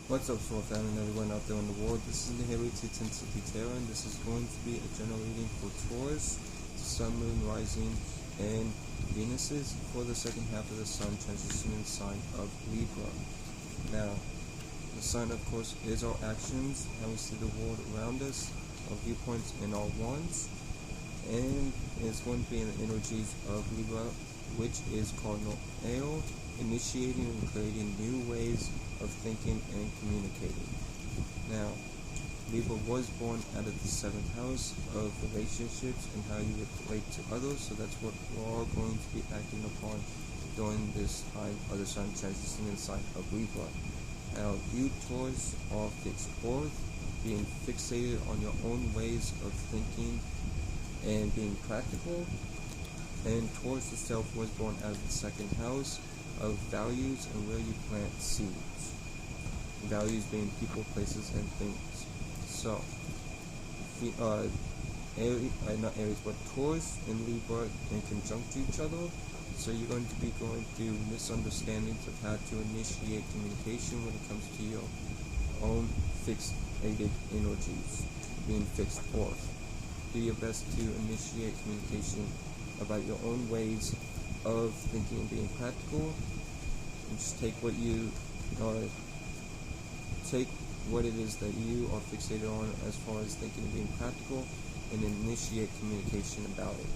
What's up, soul family and everyone out there in the world? This is the Aries Intensity Tarot, and this is going to be a general reading for Taurus, Sun, Moon, Rising, and Venuses for the second half of the Sun transitioning sign of Libra. Now, the Sun, of course, is our actions, how we see the world around us, our viewpoints, and our wants, and it's going to be in the energies of Libra, which is cardinal Ale, initiating and creating new ways of thinking and communicating. Now, Libra was born out of the 7th house of relationships and how you relate to others, so that's what we're all going to be acting upon during this time of the Sun transitioning sign of Libra. Now, you Taurus are fixed forth, being fixated on your own ways of thinking and being practical, and Taurus itself was born out of the 2nd house of values and where you plant seeds. Values being people, places, and things. So, not Aries, but Taurus and Libra in conjunct to each other. So you're going to be going through misunderstandings of how to initiate communication when it comes to your own fixated energies, being fixed forth. Do your best to initiate communication about your own ways of thinking and being practical, and just take what it is that you are fixated on as far as thinking and being practical, and initiate communication about it,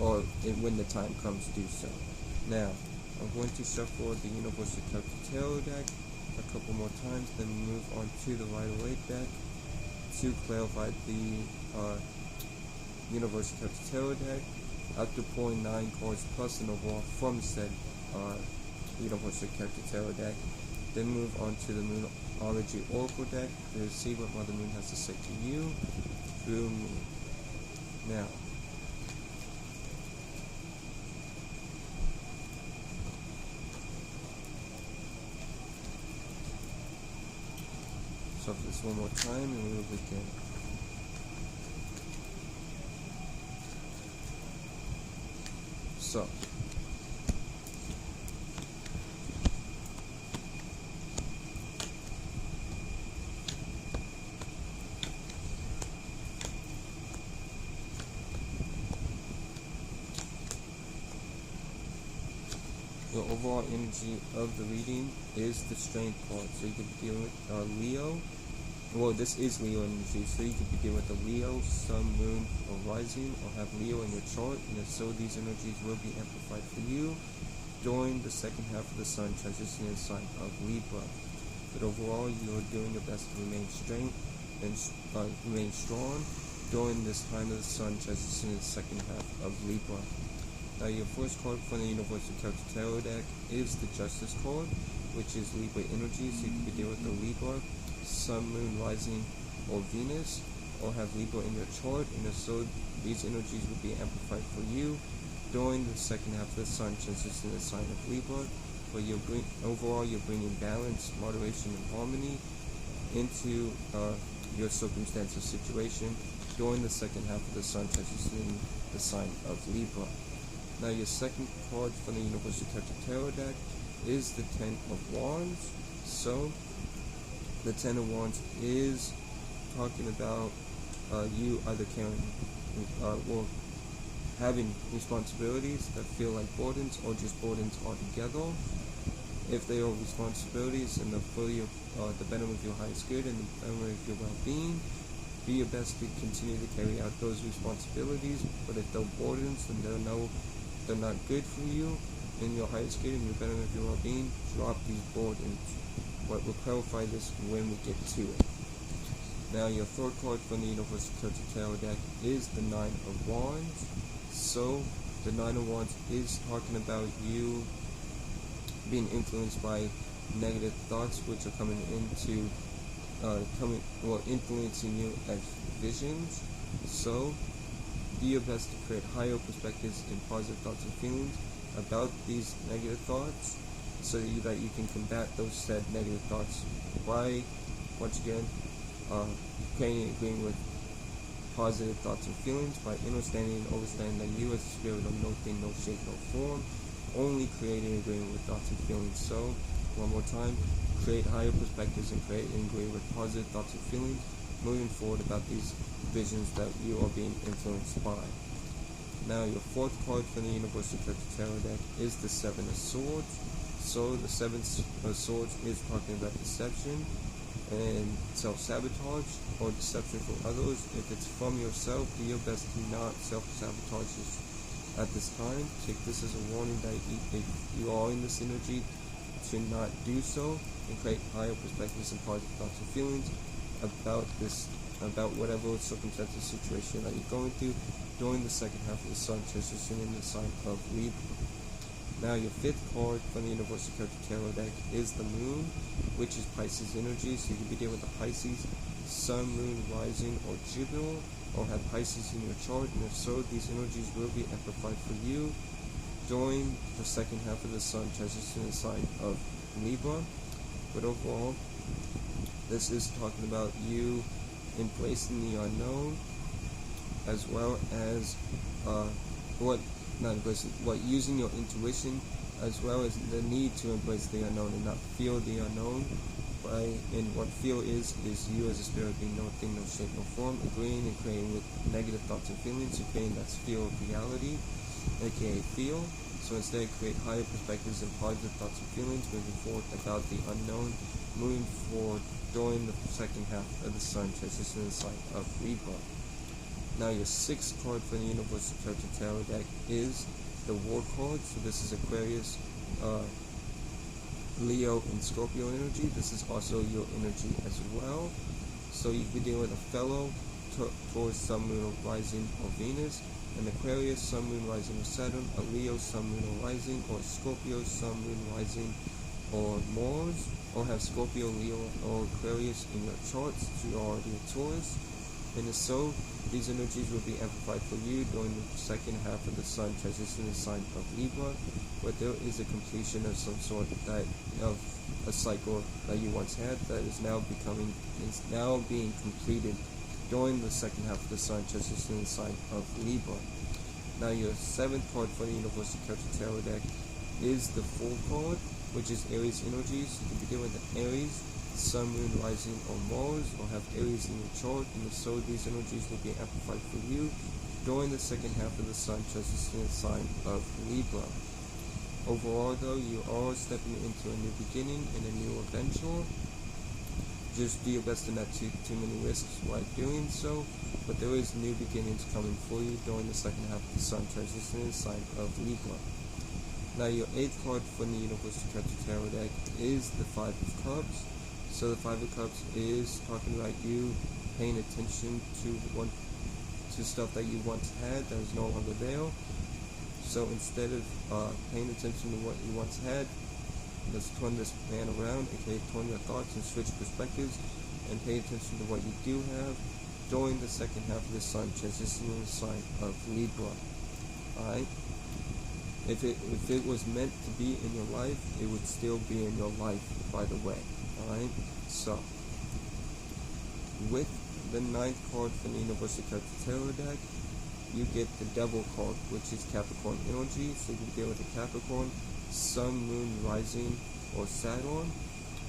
or when the time comes to do so. Now, I'm going to shuffle the Universal Tarot deck a couple more times, then move on to the Waite deck to clarify the Universal Tarot deck. After pulling 9 cards plus an overall from said Universal Tarot deck, then move on to the Moonology Oracle deck to see what Mother Moon has to say to you through me. Now, shuffle this one more time and we will begin. So, the overall energy of the reading is the Strength card. So you could be dealing with Leo. Well, this is Leo energy, so you could be dealing with a Leo, Sun, Moon, or Rising, or have Leo in your chart, and if so, these energies will be amplified for you during the second half of the Sun transitioning sign of Libra. But overall, you are doing your best to remain strong during this time of the Sun transitioning the second half of Libra. Now, your first card from the Universal Tarot deck is the Justice card, which is Libra energy, so you could be dealing with the Libra, Sun, Moon, Rising, or Venus, or have Libra in your chart, and if so, these energies will be amplified for you during the second half of the Sun transitioning the sign of Libra, where overall you're bringing balance, moderation, and harmony into your circumstance or situation during the second half of the Sun transitioning the sign of Libra. Now, your second card from the Universal Tarot deck is the Ten of Wands. So, the Ten of Wands is talking about you either carrying or having responsibilities that feel like burdens, or just burdens altogether. If they are responsibilities and they're for the benefit of your highest good and the benefit of your well-being, do your best to continue to carry out those responsibilities. But if they're burdens and they're not good for you and your highest good and your benefit of your well-being, drop these burdens. But we'll clarify this when we get to it. Now, your third card from the Universal Tarot deck is the Nine of Wands. So, the Nine of Wands is talking about you being influenced by negative thoughts, which are coming into influencing you as visions. So, do your best to create higher perspectives and positive thoughts and feelings about these negative thoughts, so that you can combat those said negative thoughts by, once again, creating and agreeing with positive thoughts and feelings by understanding and understanding that you as a spirit of no thing, no shape, no form only creating and agreeing with thoughts and feelings. So, one more time, create higher perspectives and create and agree with positive thoughts and feelings moving forward about these visions that you are being influenced by. Now, your fourth card from the Universal Collective Tarot deck is the Seven of Swords. So, the Seven of Swords is talking about deception and self-sabotage or deception from others. If it's from yourself, do your best to not self-sabotage at this time. Take this as a warning that if you are in this energy, to not do so and create higher perspectives and positive thoughts and feelings about whatever circumstances, situation that you're going through during the second half of the sun transition in the sign of Libra. Now, your fifth card from the Universal Collective Tarot deck is the Moon, which is Pisces energy. So you can be dealing with the Pisces, Sun, Moon, Rising, or Jupiter, or have Pisces in your chart. And if so, these energies will be amplified for you during the second half of the sun transition in the sign of Libra. But overall, this is talking about you embracing the unknown, as well as using your intuition, as well as the need to embrace the unknown and not feel the unknown. Right? And what feel is you as a spirit being no thing, no shape, no form, agreeing and creating with negative thoughts and feelings, and creating that sphere of reality, aka feel. So instead, create higher perspectives and positive thoughts and feelings moving forward about the unknown, moving forward during the second half of the sun transition in the sign of Libra. Now, your sixth card from the Universal Collective Tarot deck is the War card. So this is Aquarius, Leo, and Scorpio energy. This is also your energy as well. So you can be dealing with a fellow towards Sun, Moon, Rising, or Venus, an Aquarius, Sun, Moon, Rising, or Saturn, a Leo, Sun, Moon, or Rising, or Scorpio, Sun, Moon, Rising, or Mars, or have Scorpio, Leo, or Aquarius in your charts. So you're already a Taurus. And if so, these energies will be amplified for you during the second half of the sun transition in the sign of Libra, where there is a completion of some sort of a cycle that you once had that is now being completed during the second half of the sun transition in the sign of Libra. Now, your seventh card for the Universal Collective Tarot deck is the Fool card, which is Aries Energies. You can begin with the Aries, Sun, Moon, Rising, or Mars, or have Aries in your chart, and if so, these energies will be amplified for you during the second half of the sun transition in the sign of Libra. Overall, though, you are stepping into a new beginning and a new adventure. Just do your best to not take too many risks while doing so, but there is new beginnings coming for you during the second half of the sun transition in the sign of Libra. Now, your eighth card from the Universal Collective Tarot deck is the Five of Cups. So the Five of Cups is talking about you paying attention to stuff that you once had that is no longer there. So instead of paying attention to what you once had, let's turn this man around, aka turn your thoughts and switch perspectives, and pay attention to what you do have during the second half of the sun transitioning in the sign of Libra. Alright? If it was meant to be in your life, it would still be in your life, by the way. Alright? So, with the ninth card from the Universal Collective Tarot deck, you get the Devil card, which is Capricorn energy. So you can deal with the Capricorn, Sun, Moon, Rising, or Saturn,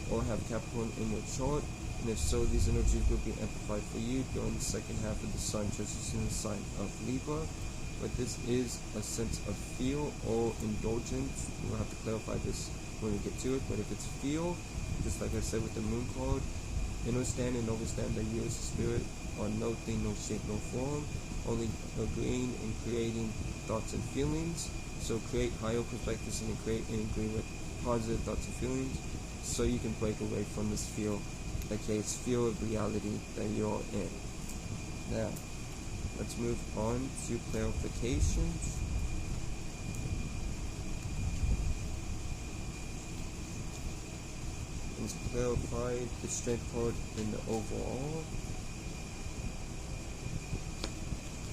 or have Capricorn in your chart. And if so, these energies will be amplified for you during the second half of the sun transition in the sign of Libra. But this is a sense of feel or indulgence. We'll have to clarify this when we get to it. But if it's feel, just like I said with the Moon card, understand and overstand that you as a spirit are no thing, no shape, no form, only agreeing and creating thoughts and feelings. So create higher perspectives and create and agree with positive thoughts and feelings, so you can break away from this feel, okay, it's feel of reality that you're in. Now, let's move on to clarifications. Let's clarify the strength card in the overall.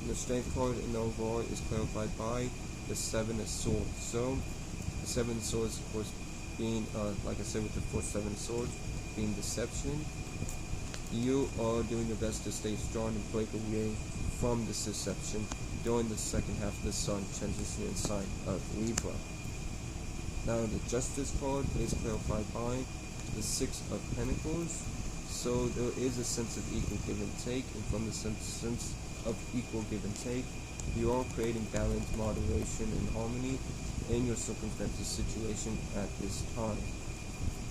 The strength card in the overall is clarified by the Seven of Swords. So, the Seven of Swords, of course, being, like I said with the fourth Seven of Swords, being deception. You are doing your best to stay strong and break away from this deception during the second half of the sun transition in sign of Libra. Now the Justice card is clarified by the Six of Pentacles. So there is a sense of equal give and take, and from the sense of equal give and take, you are creating balance, moderation, and harmony in your circumstances situation at this time,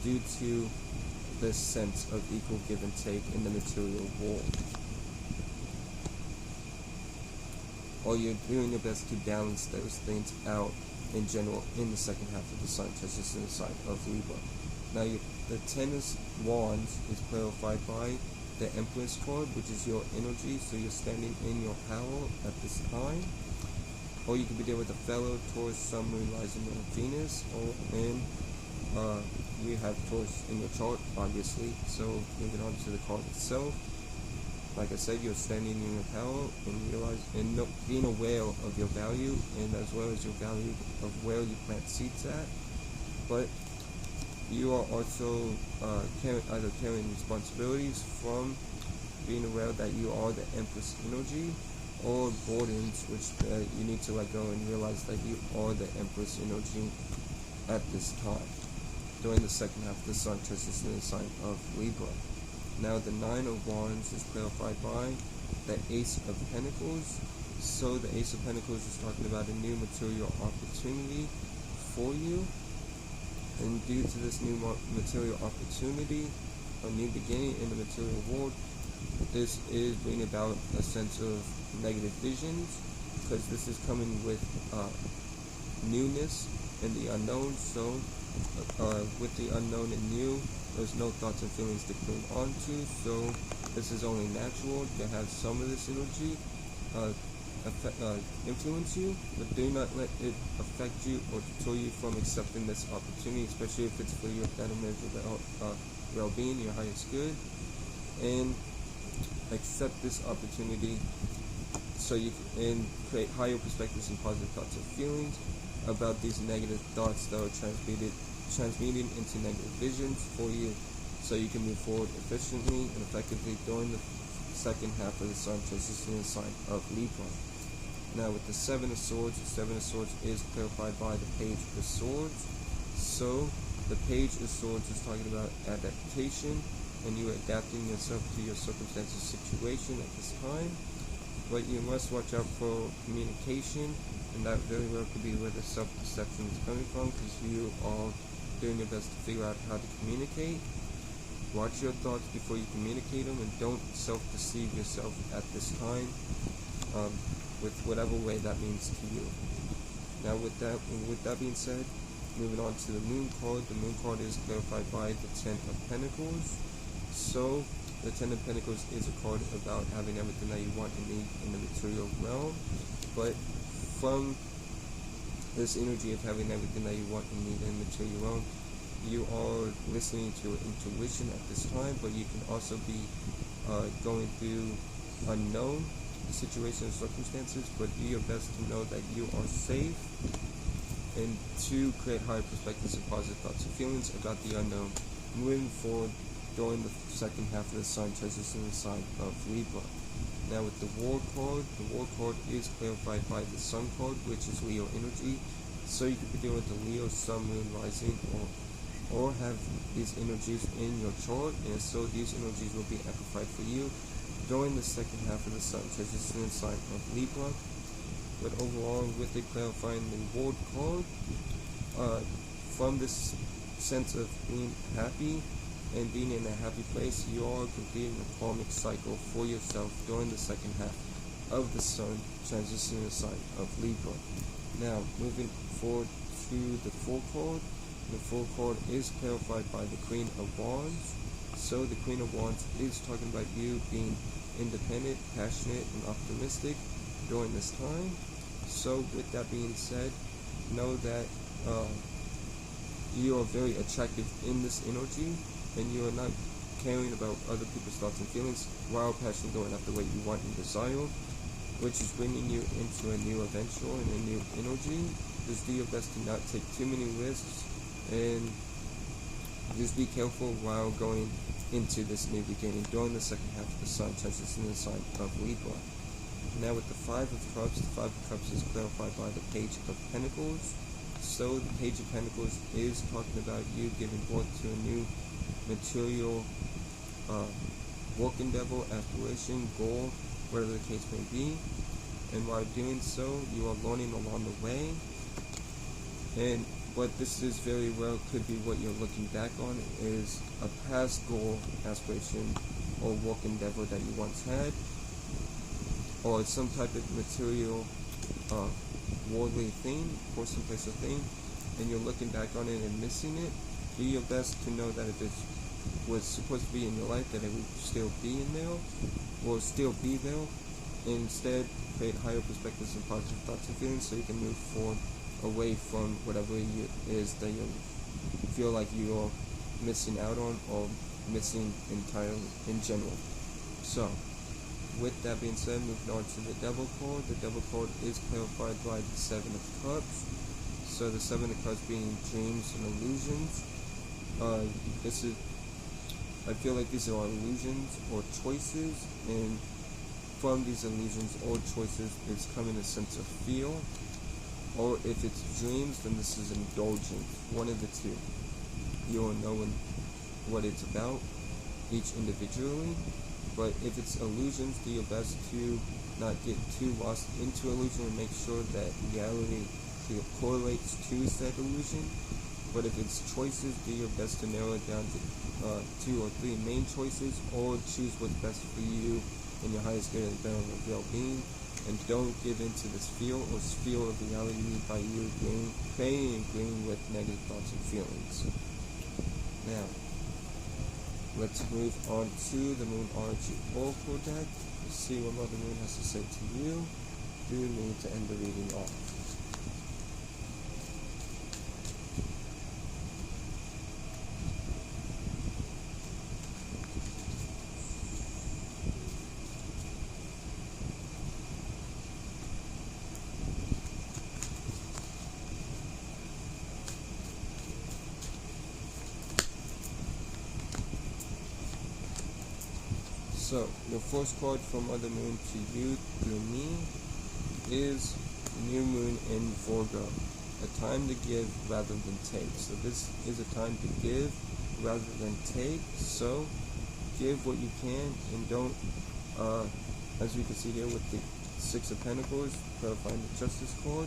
due to this sense of equal give and take in the material world. Or you're doing your best to balance those things out in general in the second half of the sun, just in the sign of Libra. Now the Ten of Wands is clarified by the Empress card, which is your energy, so you're standing in your power at this time. Or you could be there with a fellow Taurus, Sun, Moon, Rising, and Venus, and you have Taurus in your chart, obviously. So moving on to the card itself, like I said, you're standing in your power and being aware of your value, and as well as your value of where you plant seeds at. But you are also carrying responsibilities from being aware that you are the Empress energy, or burdens which you need to let go and realize that you are the Empress energy at this time, during the second half of the sun transition in the sign of Libra. Now the Nine of Wands is clarified by the Ace of Pentacles. So the Ace of Pentacles is talking about a new material opportunity for you. And due to this new material opportunity, a new beginning in the material world, this is bringing about a sense of negative visions, because this is coming with newness and the unknown. So with the unknown and new, there's no thoughts and feelings to cling on to, so this is only natural to have some of this energy influence you, but do not let it affect you or deter you from accepting this opportunity, especially if it's for your betterment of well-being, your highest good. And accept this opportunity so you can create higher perspectives and positive thoughts and feelings about these negative thoughts that are transmuting into negative visions for you, so you can move forward efficiently and effectively during the second half of the sun transition in the sign of Libra. Now with the Seven of Swords is clarified by the Page of Swords. So the Page of Swords is talking about adaptation and you adapting yourself to your circumstances situation at this time. But you must watch out for communication, and that very well could be where the self-deception is coming from, because you are doing your best to figure out how to communicate. Watch your thoughts before you communicate them, and don't self-deceive yourself at this time, with whatever way that means to you. Now with that being said, moving on to the Moon card. The Moon card is clarified by the Ten of Pentacles. So the Ten of Pentacles is a card about having everything that you want and need in the material realm, but from this energy of having everything that you want and need in the material realm, you are listening to your intuition at this time, but you can also be going through unknown situations and circumstances, but do your best to know that you are safe and to create higher perspectives and positive thoughts and feelings about the unknown moving forward during the second half of the sun transition in the sign of Libra. Now with the War card is clarified by the Sun card, which is Leo energy. So you could be dealing with the Leo, Sun, Moon, Rising, or have these energies in your chart, and so these energies will be amplified for you during the second half of the sun transition in the sign of Libra. But overall, with it clarifying the War card, from this sense of being happy and being in a happy place, you are completing a karmic cycle for yourself during the second half of the sun transition in the sign of Libra. Now, moving forward to the Fool card. The Fool card is clarified by the Queen of Wands. So the Queen of Wands is talking about you being independent, passionate, and optimistic during this time. So with that being said, know that you are very attractive in this energy, and you are not caring about other people's thoughts and feelings while passionately going after what you want and desire, which is bringing you into a new adventure and a new energy. Just do your best to not take too many risks, and just be careful while going into this new beginning during the second half of the sun transition in the sign of Libra. Now with the Five of Cups, the Five of Cups is clarified by the Page of Pentacles. So the Page of Pentacles is talking about you giving birth to a new material work endeavor, aspiration, goal, whatever the case may be. And while doing so, you are learning along the way. And what this is very well could be what you're looking back on is a past goal, aspiration, or work endeavor that you once had, or some type of material, worldly thing, person, place, or thing, and you're looking back on it and missing it. Do your best to know that if it was supposed to be in your life, that it would still be in there, or still be there. Instead, create higher perspectives and positive thoughts and feelings so you can move forward away from whatever it is that you feel like you're missing out on, or missing entirely in general. So, with that being said, moving on to the Devil card. The Devil card is clarified by the Seven of Cups. So the Seven of Cups being dreams and illusions. I feel like these are illusions or choices, and from these illusions or choices is coming a sense of fear. Or if it's dreams, then this is indulgence. One of the two. You'll know what it's about, each individually. But if it's illusions, do your best to not get too lost into illusion and make sure that reality correlates to said illusion. But if it's choices, do your best to narrow it down to 2 or 3 main choices, or choose what's best for you in your highest good and better well-being. And don't give in to this fear or sphere of reality by you agreeing with negative thoughts and feelings. Now, let's move on to the Moonology Oracle deck to see what Mother Moon has to say to you. Do need to end the reading off. So, your first card from Mother Moon to you through me is New Moon in Virgo. A time to give rather than take. So this is a time to give rather than take. So, give what you can and don't, as we can see here with the Six of Pentacles, clarifying the Justice card,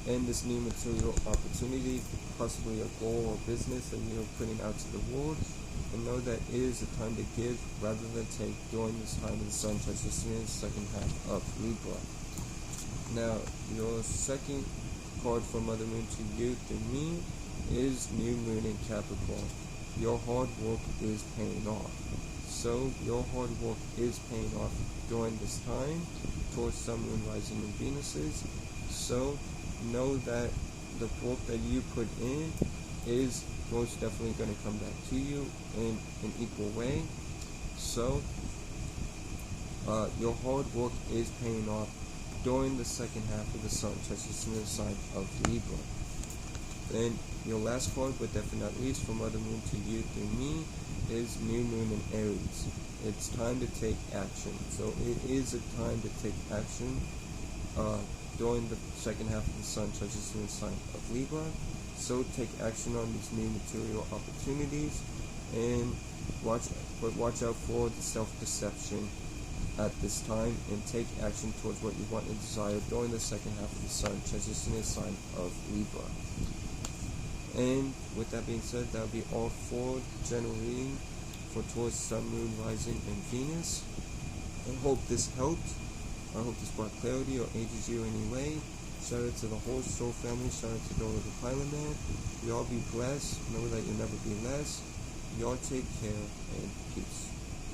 and this new material opportunity, possibly a goal or business that you're putting out to the world. And know that it is a time to give rather than take during this time of the Sun transition in the second half of Libra. Now, your second card from Mother Moon to you through me is New Moon in Capricorn. Your hard work is paying off. So, your hard work is paying off during this time towards Sun, Moon, Rising, and Venuses. So, know that the work that you put in is most definitely going to come back to you in an equal way. So, your hard work is paying off during the second half of the Sun transition in the sign of Libra. Then, your last card, but definitely not least, from Mother Moon to you through me, is New Moon in Aries. It's time to take action. So, it is a time to take action during the second half of the Sun transition in the sign of Libra. So take action on these new material opportunities, and watch out for the self-deception at this time, and take action towards what you want and desire during the second half of the Sun transition in the sign of Libra. And with that being said, that will be all for general reading for Taurus, Sun, Moon, Rising, and Venus. I hope this helped. I hope this brought clarity or aided you in any way. Shout out to the whole soul family. Shout out to the Lord of the Pilot Man. Y'all be blessed. Remember that you'll never be less. Y'all take care and peace.